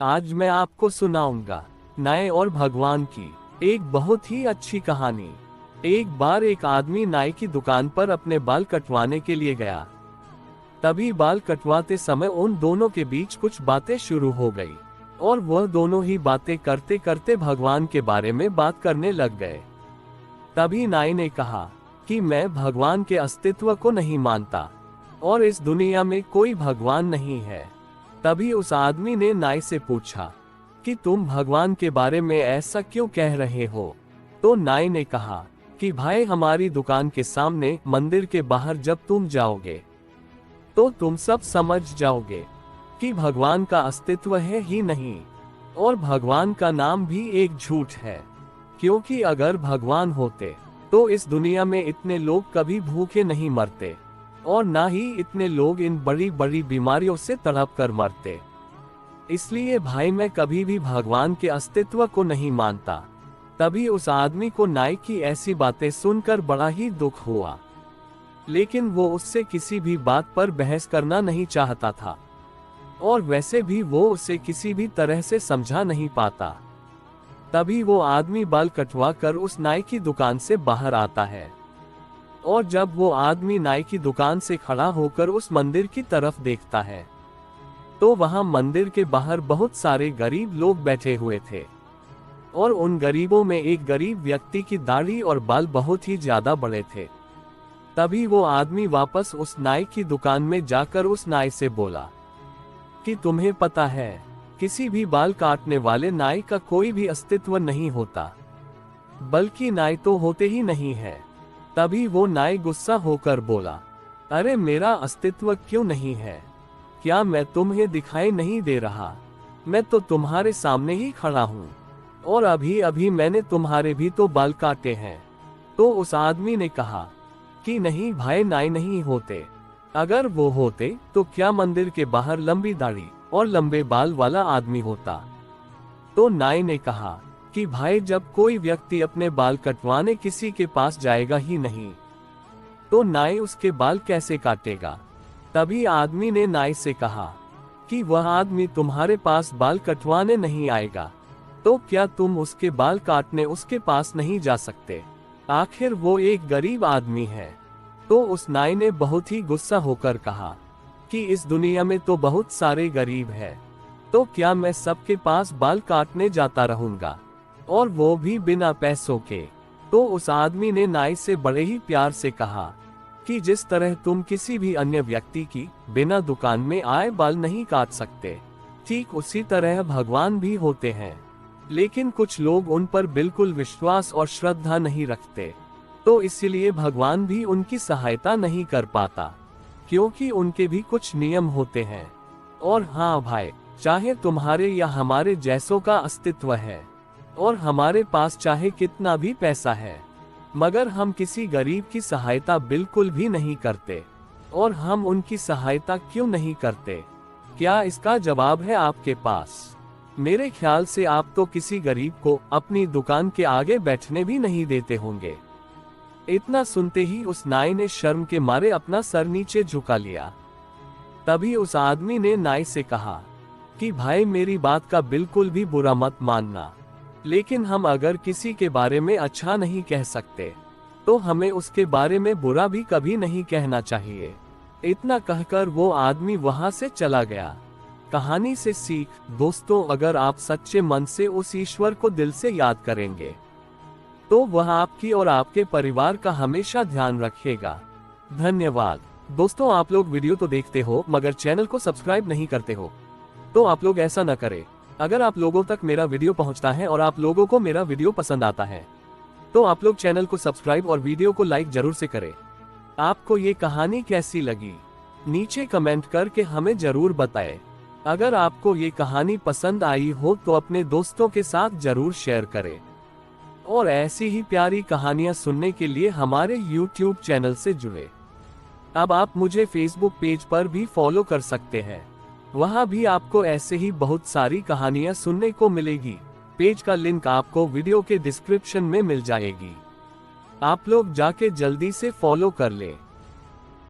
आज मैं आपको सुनाऊंगा नाई और भगवान की एक बहुत ही अच्छी कहानी। एक बार एक आदमी नाई की दुकान पर अपने बाल कटवाने के लिए गया। तभी बाल कटवाते समय उन दोनों के बीच कुछ बातें शुरू हो गई और वह दोनों ही बातें करते करते भगवान के बारे में बात करने लग गए। तभी नाई ने कहा कि मैं भगवान के अस्तित्व को नहीं मानता और इस दुनिया में कोई भगवान नहीं है। तभी उस आदमी ने नाई से पूछा कि तुम भगवान के बारे में ऐसा क्यों कह रहे हो। तो नाई ने कहा कि भाई, हमारी दुकान के सामने मंदिर के बाहर जब तुम जाओगे तो तुम सब समझ जाओगे कि भगवान का अस्तित्व है ही नहीं और भगवान का नाम भी एक झूठ है, क्योंकि अगर भगवान होते तो इस दुनिया में इतने लोग कभी भूखे नहीं मरते और ना ही इतने लोग इन बड़ी बड़ी बीमारियों से तड़प कर मरते। इसलिए भाई, मैं कभी भी भगवान के अस्तित्व को नहीं मानता। तभी उस आदमी को नाई की ऐसी बातें सुनकर बड़ा ही दुख हुआ, लेकिन वो उससे किसी भी बात पर बहस करना नहीं चाहता था और वैसे भी वो उसे किसी भी तरह से समझा नहीं पाता। तभी वो आदमी बाल कटवा कर उस नाई की दुकान से बाहर आता है और जब वो आदमी नाई की दुकान से खड़ा होकर उस मंदिर की तरफ देखता है तो वहां मंदिर के बाहर बहुत सारे गरीब लोग बैठे हुए थे और उन गरीबों में एक गरीब व्यक्ति की दाढ़ी और बाल बहुत ही ज्यादा बड़े थे। तभी वो आदमी वापस उस नाई की दुकान में जाकर उस नाई से बोला कि तुम्हें पता है, किसी भी बाल काटने वाले नाई का कोई भी अस्तित्व नहीं होता, बल्कि नाई तो होते ही नहीं है। तभी वो नाई गुस्सा होकर बोला, अरे मेरा अस्तित्व क्यों नहीं है? क्या मैं तुम्हें दिखाई नहीं दे रहा? मैं तो तुम्हारे सामने ही खड़ा हूँ और अभी अभी मैंने तुम्हारे भी तो बाल काटे हैं। तो उस आदमी ने कहा कि नहीं भाई, नाई नहीं होते। अगर वो होते तो क्या मंदिर के बाहर लंबी दाढ़ी और लंबे बाल वाला आदमी होता? तो नाई ने कहा कि भाई, जब कोई व्यक्ति अपने बाल कटवाने किसी के पास जाएगा ही नहीं तो नाई उसके बाल कैसे काटेगा? तभी आदमी ने नाई से कहा कि वह आदमी तुम्हारे पास बाल कटवाने नहीं आएगा तो क्या तुम उसके बाल काटने उसके पास नहीं जा सकते? आखिर वो एक गरीब आदमी है। तो उस नाई ने बहुत ही गुस्सा होकर कहा कि इस दुनिया में तो बहुत सारे गरीब हैं, तो क्या मैं सबके पास बाल काटने जाता रहूंगा, और वो भी बिना पैसों के? तो उस आदमी ने नाई से बड़े ही प्यार से कहा कि जिस तरह तुम किसी भी अन्य व्यक्ति की बिना दुकान में आए बाल नहीं काट सकते, ठीक उसी तरह भगवान भी होते हैं, लेकिन कुछ लोग उन पर बिल्कुल विश्वास और श्रद्धा नहीं रखते, तो इसलिए भगवान भी उनकी सहायता नहीं कर पाता, क्योंकि उनके भी कुछ नियम होते हैं। और हाँ भाई, चाहे तुम्हारे या हमारे जैसों का अस्तित्व है और हमारे पास चाहे कितना भी पैसा है, मगर हम किसी गरीब की सहायता बिल्कुल भी नहीं करते। और हम उनकी सहायता क्यों नहीं करते? क्या इसका जवाब है आपके पास? मेरे ख्याल से आप तो किसी गरीब को अपनी दुकान के आगे बैठने भी नहीं देते होंगे। इतना सुनते ही उस नाई ने शर्म के मारे अपना सर नीचे झुका लिया। तभी उस आदमी ने नाई से कहा कि भाई, मेरी बात का बिल्कुल भी बुरा मत मानना, लेकिन हम अगर किसी के बारे में अच्छा नहीं कह सकते तो हमें उसके बारे में बुरा भी कभी नहीं कहना चाहिए। इतना कहकर वो आदमी वहां से चला गया। कहानी से सीख, दोस्तों, अगर आप सच्चे मन से उस ईश्वर को दिल से याद करेंगे तो वह आपकी और आपके परिवार का हमेशा ध्यान रखेगा। धन्यवाद। दोस्तों, आप लोग वीडियो तो देखते हो मगर चैनल को सब्सक्राइब नहीं करते हो, तो आप लोग ऐसा न करें। अगर आप लोगों तक मेरा वीडियो पहुंचता है और आप लोगों को मेरा वीडियो पसंद आता है तो आप लोग चैनल को सब्सक्राइब और वीडियो को लाइक जरूर से करें। आपको ये कहानी कैसी लगी नीचे कमेंट करके हमें जरूर बताएं। अगर आपको ये कहानी पसंद आई हो तो अपने दोस्तों के साथ जरूर शेयर करें और ऐसी ही प्यारी कहानियां सुनने के लिए हमारे YouTube चैनल से जुड़े। अब आप मुझे Facebook पेज पर भी फॉलो कर सकते हैं, वहां भी आपको ऐसे ही बहुत सारी कहानियां सुनने को मिलेगी। पेज का लिंक आपको वीडियो के डिस्क्रिप्शन में मिल जाएगी। आप लोग जाके जल्दी से फॉलो कर लें।